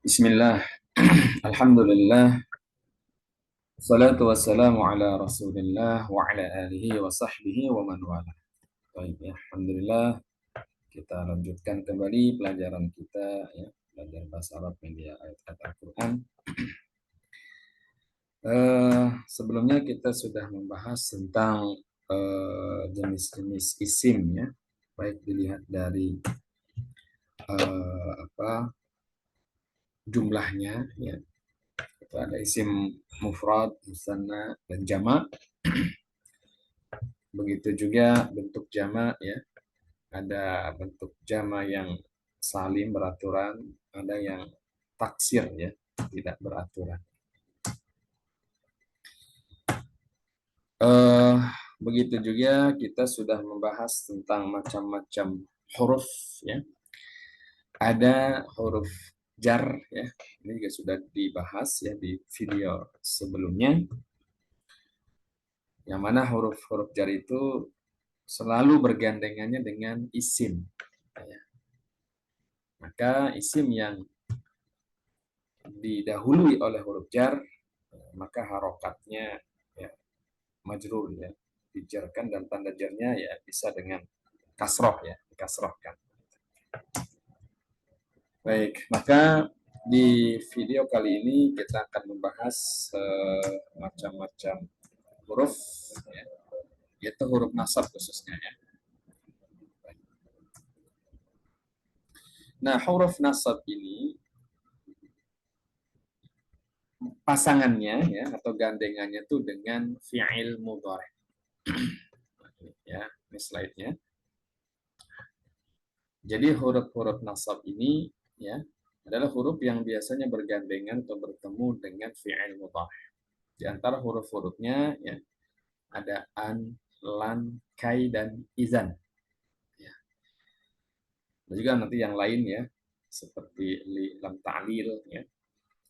Bismillah, Alhamdulillah, salatu wassalamu ala Rasulillah wa ala alihi wa sahbihi wa man wala. Baik, ya, Alhamdulillah, kita lanjutkan kembali pelajaran kita, ya, belajar bahasa Arab media ayat-ayat Al-Quran. Sebelumnya kita sudah membahas tentang jenis-jenis isim, ya, baik dilihat dari jumlahnya, ya. Itu ada isim mufrad, musanna, dan jamak. Begitu juga bentuk jama, ya. Ada bentuk jama yang salim beraturan, ada yang taksir, ya, tidak beraturan. Begitu juga kita sudah membahas tentang macam-macam huruf, ya. Ada huruf jar, ya. Ini juga sudah dibahas, ya, di video sebelumnya. Yang mana huruf-huruf jar itu selalu bergandengannya dengan isim. Ya. Maka isim yang didahului oleh huruf jar, maka harokatnya, ya, majrur, ya, dijarkan, dan tanda jarnya, ya, bisa dengan kasroh, ya, dikasrohkan. Baik, maka di video kali ini kita akan membahas macam-macam huruf, ya, yaitu huruf nasab khususnya, ya. Nah, huruf nasab ini pasangannya, ya, atau gandengannya itu dengan fi'il mudhari. Ya, ini slide-nya. Jadi huruf-huruf nasab ini, ya, adalah huruf yang biasanya bergandengan atau bertemu dengan fi'il mudhari. Di antara huruf-hurufnya, ya, ada an, lan, kai, dan izan. Ya. Dan juga nanti yang lain, ya, seperti li, lam ta'lil, ya,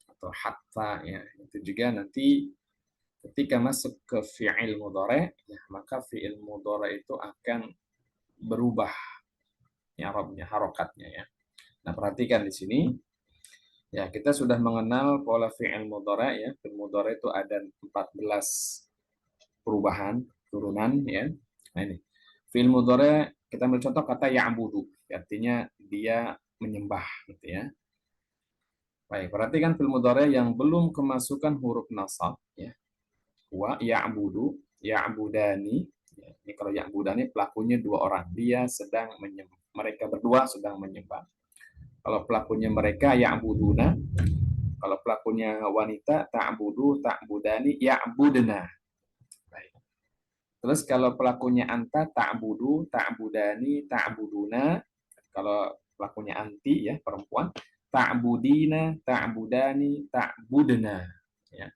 atau hatta, ya, itu juga nanti ketika masuk ke fi'il mudhari, ya, maka fi'il mudhari itu akan berubah i'rabnya, harokatnya, ya. Nah, perhatikan di sini, ya, kita sudah mengenal pola fi'il mudhari, ya. Fi'il mudhari itu ada 14 perubahan turunan, ya. Nah, ini fi'il mudhari, kita ambil contoh kata ya'budu, artinya dia menyembah, gitu, ya. Baik, perhatikan fi'il mudhari yang belum kemasukan huruf nasab, ya. Wa ya'budu, ya'budani. Ya, ini kalau ya'budani pelakunya dua orang, dia sedang menyembah, mereka berdua sedang menyembah. Kalau pelakunya mereka ya'buduna, kalau pelakunya wanita ta'budu, ta'budani, ya'budna. Baik. Terus kalau pelakunya anta ta'budu, ta'budani, ta'buduna. Kalau pelakunya anti, ya, perempuan, ta'budina, ta'budani, ta'budna. Ya.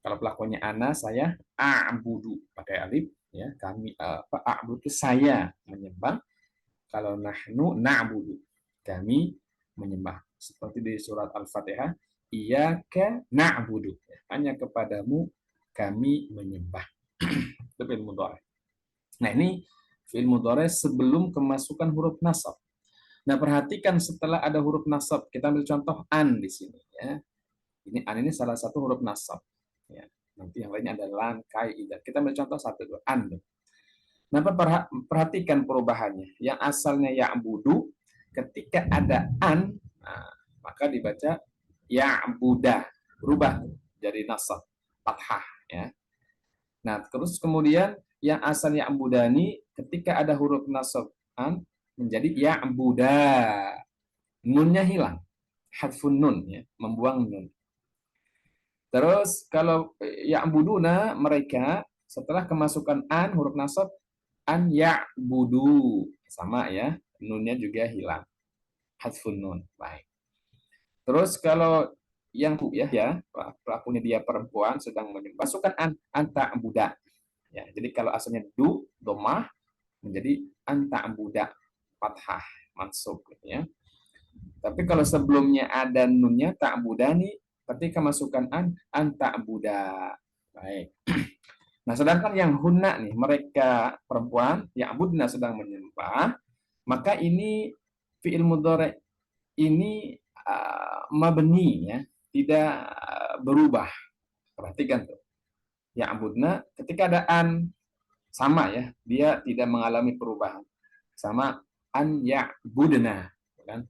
Kalau pelakunya ana, saya a'budu pakai alif, ya, kami a'budu saya menyembah. Kalau nahnu na'budu, kami menyembah. Seperti di surat Al-Fatihah, iyyaka na'budu, hanya kepadamu kami menyembah. Itu fi'il mudhari. Nah, ini fi'il mudhari sebelum kemasukan huruf nasab. Nah, perhatikan setelah ada huruf nasab, kita ambil contoh an di sini, ya. Ini an ini salah satu huruf nasab, ya. Nanti yang lainnya ada lan, kai, idan. Kita ambil contoh satu dulu, an. Nah, perhatikan perubahannya. Yang asalnya ya'budu, ketika ada an, nah, maka dibaca ya'budah, berubah jadi nasab, fathah, ya. Nah, terus kemudian yang asalnya ya'budani, ketika ada huruf nasab an, menjadi ya'buda. Nunnya hilang, hadfun nun, ya, membuang nun. Terus kalau ya'buduna, mereka setelah kemasukan an, huruf nasab, an ya'budu, sama, ya, nunnya juga hilang, hadfun nun. Baik. Terus kalau yang ya, pelakunya dia perempuan sedang menyembah, masukkan an, anta budak, ya. Jadi kalau asalnya domah menjadi anta budak, fathah, mansub, gitu, ya. Tapi kalau sebelumnya ada nunnya ta'budani, ketika masukkan an, anta budak. Baik. Nah, sedangkan yang hunna nih, mereka perempuan, ya'budna sedang menyembah, maka ini fi'il mudhari ini mabni ya, tidak berubah. Perhatikan tuh. Ya'budna ketika ada an sama ya, dia tidak mengalami perubahan. Sama an ya'budna, kan?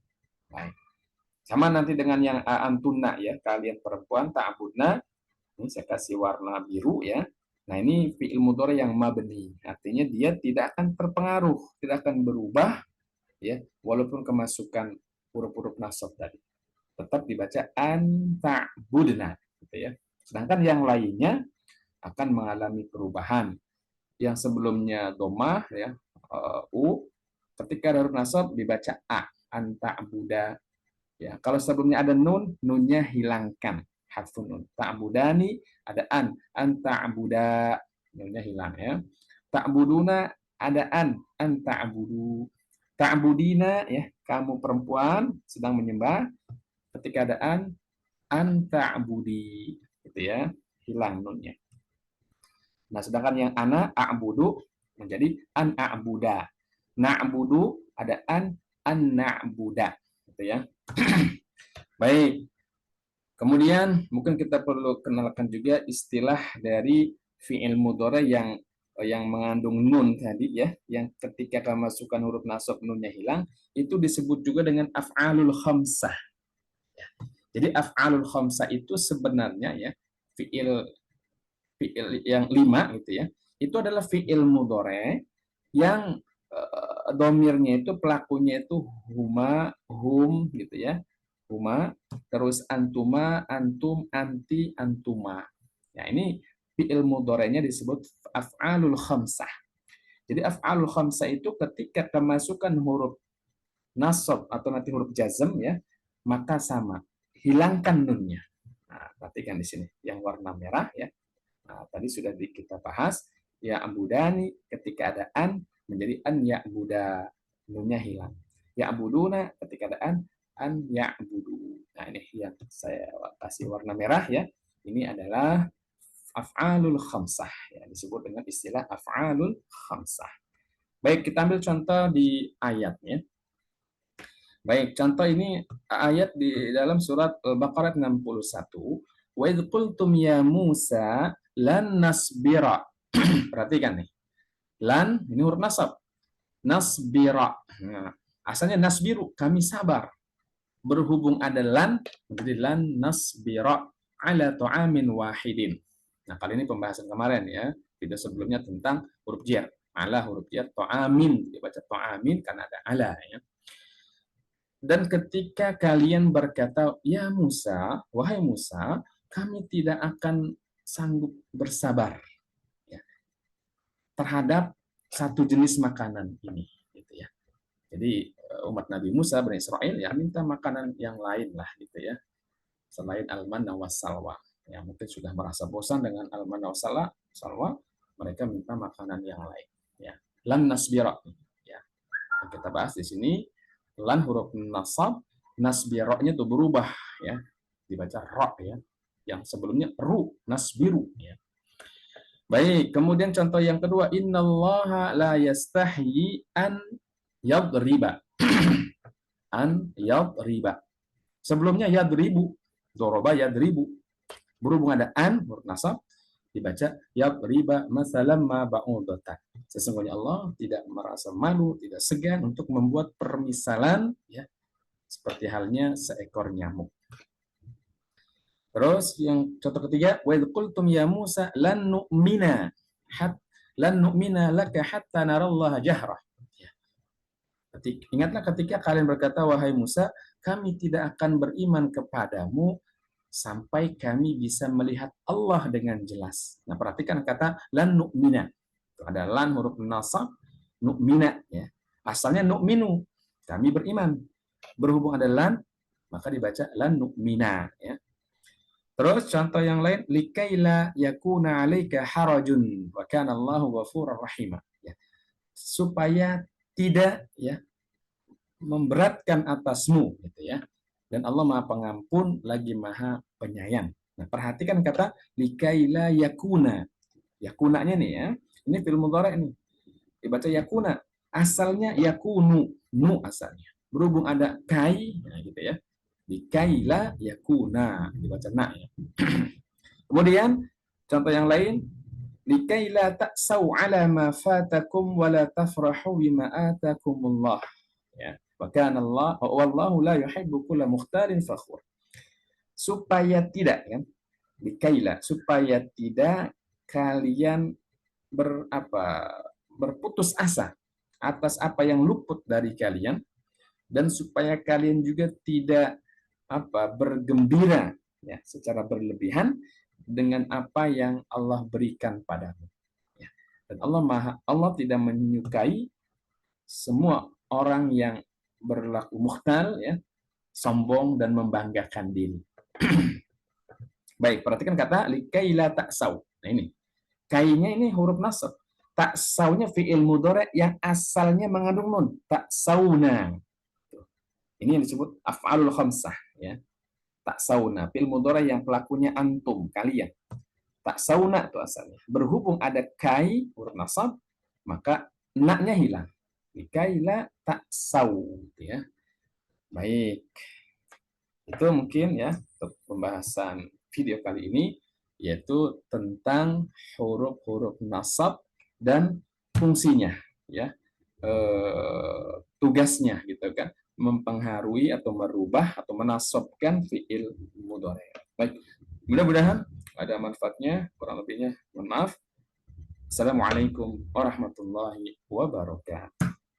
Baik. Sama nanti dengan yang antunna ya, kalian perempuan ta'budna. Ini saya kasih warna biru ya. Nah, ini fi'il mudhari yang mabni. Artinya dia tidak akan terpengaruh, tidak akan berubah ya, walaupun kemasukan huruf-huruf nasab tadi. Tetap dibaca an ta'budna gitu ya. Sedangkan yang lainnya akan mengalami perubahan. Yang sebelumnya domah ya, u, ketika ada huruf nasab dibaca a, an ta'buda. Ya, kalau sebelumnya ada nun, nunnya hilangkan. Harfun nun. Ta'budani ada an ta'buda, nunnya hilang ya. Ta'buduna ada an ta'budu. Ta'budina ya, kamu perempuan sedang menyembah. Ketika ada an ta'budi gitu ya, hilang nunnya. Nah, sedangkan yang ana a'budu menjadi an a'buda. Na'budu ada an na'buda gitu ya. Baik. Kemudian mungkin kita perlu kenalkan juga istilah dari fi'il mudhari yang mengandung nun tadi ya, yang ketika kemasukan huruf nasab nunnya hilang, itu disebut juga dengan af'alul khamsah. Jadi af'alul khamsah itu sebenarnya ya fi'il yang 5 gitu ya. Itu adalah fi'il mudhari yang domirnya itu pelakunya itu huma, hum gitu ya. Huma, terus antuma, antum, anti, antuma. Ya, ini fi'il mudhari'nya disebut af'alul khamsah. Jadi af'alul khamsah itu ketika kemasukan huruf nasab atau nanti huruf jazm ya, maka sama, hilangkan nunnya. Nah, perhatikan di sini yang warna merah ya. Nah, tadi sudah kita bahas ya ambudani ketika ada an menjadi an ya'buda, nunnya hilang. Ya'buduna ketika ada an ya'budu. Nah, ini yang saya kasih warna merah ya. Ini adalah af'alul khamsah ya, disebut dengan istilah af'alul khamsah. Baik, kita ambil contoh di ayatnya. Baik, contoh ini ayat di dalam surat Al-Baqarah 61. Wa idh qultum ya Musa lan nasbira. Perhatikan nih. Lan ini huruf nasab. Nasbira. Nah, asalnya nasbiru, kami sabar. Berhubung ada lan, menjadi lan nasbira ala ta'amin wahidin. Nah, kali ini pembahasan kemarin ya. Video sebelumnya tentang huruf jar. Ala huruf jar, ta'amin. Dibaca ta'amin karena ada ala ya. Dan ketika kalian berkata, ya Musa, wahai Musa, kami tidak akan sanggup bersabar ya, terhadap satu jenis makanan ini, gitu ya. Jadi umat Nabi Musa Bani Israel ya minta makanan yang lain lah, gitu ya, selain al-manna wassalwa. Ya mungkin sudah merasa bosan dengan al-manna wassalwa, mereka minta makanan yang lain. Ya, lan nasbira. Ya, yang kita bahas di sini. Lan huruf nasab, nasbiroknya itu berubah ya, dibaca ro ya, yang sebelumnya ru, nasbiru ya. Baik, kemudian contoh yang kedua, innallaha la yastahyi an yadriba. An yadriba. Sebelumnya yadribu, doroba yadribu. Berhubung ada an huruf nasab, dibaca yadriba masalam ma ba'udatan. Sesungguhnya Allah tidak merasa malu, tidak segan untuk membuat permisalan ya, seperti halnya seekor nyamuk. Terus yang contoh ketiga, wa idh qultum ya Musa lan nu'mina laka hatta narallaha jahrah. Ya. Ingatlah ketika kalian berkata, wahai Musa, kami tidak akan beriman kepadamu sampai kami bisa melihat Allah dengan jelas. Nah, perhatikan kata lan nu'mina. Ada lan huruf nasab, nu'mina ya. Asalnya nu'minu, kami beriman. Berhubung ada lan, maka dibaca lan nu'mina ya. Terus contoh yang lain, likaila yakuna 'alaika harajun wa kana Allahu ghafurur rahim. Ya. Supaya tidak ya memberatkan atasmu gitu ya. Dan Allah Maha Pengampun lagi Maha Penyayang. Nah, perhatikan kata likaila yakuna. Yakunanya nih ya. Ini fi'il mudhari ini. Dibaca yakuna. Asalnya yakunu, nu asalnya. Berhubung ada kai, nah gitu ya. Likaila yakuna, dibaca na ya. Kemudian contoh yang lain, likaila ta'sau ala ma fatakum wa la tafrahu bima atakumullah. Ya. Wa kana Allah wallahu la yuhibbu kulla mukhtalin fakhur. Supaya tidak kan, likaila, supaya tidak kalian berputus asa atas apa yang luput dari kalian, dan supaya kalian juga tidak bergembira ya secara berlebihan dengan apa yang Allah berikan padamu. Ya. Dan Allah tidak menyukai semua orang yang berlaku mukhtal ya, sombong dan membanggakan diri. Baik, perhatikan kata likaila ta'sau. Nah ini, kainya ini huruf nasab. Ta'saunya fi'il mudhari' yang asalnya mengandung nun. Ta'sauna. Ini yang disebut af'alul khamsah ya. Ta'sauna, fi'il mudhari' yang pelakunya antum, kalian. Ta'sauna itu asalnya. Berhubung ada kai huruf nasab, maka na-nya hilang. Likaila ta'sau ya. Baik. Itu mungkin ya untuk pembahasan video kali ini, yaitu tentang huruf-huruf nasab dan fungsinya ya, tugasnya gitu kan, mempengaruhi atau merubah atau menasabkan fiil mudhari'. Baik, mudah-mudahan ada manfaatnya, kurang lebihnya mohon maaf. Assalamualaikum warahmatullahi wabarakatuh.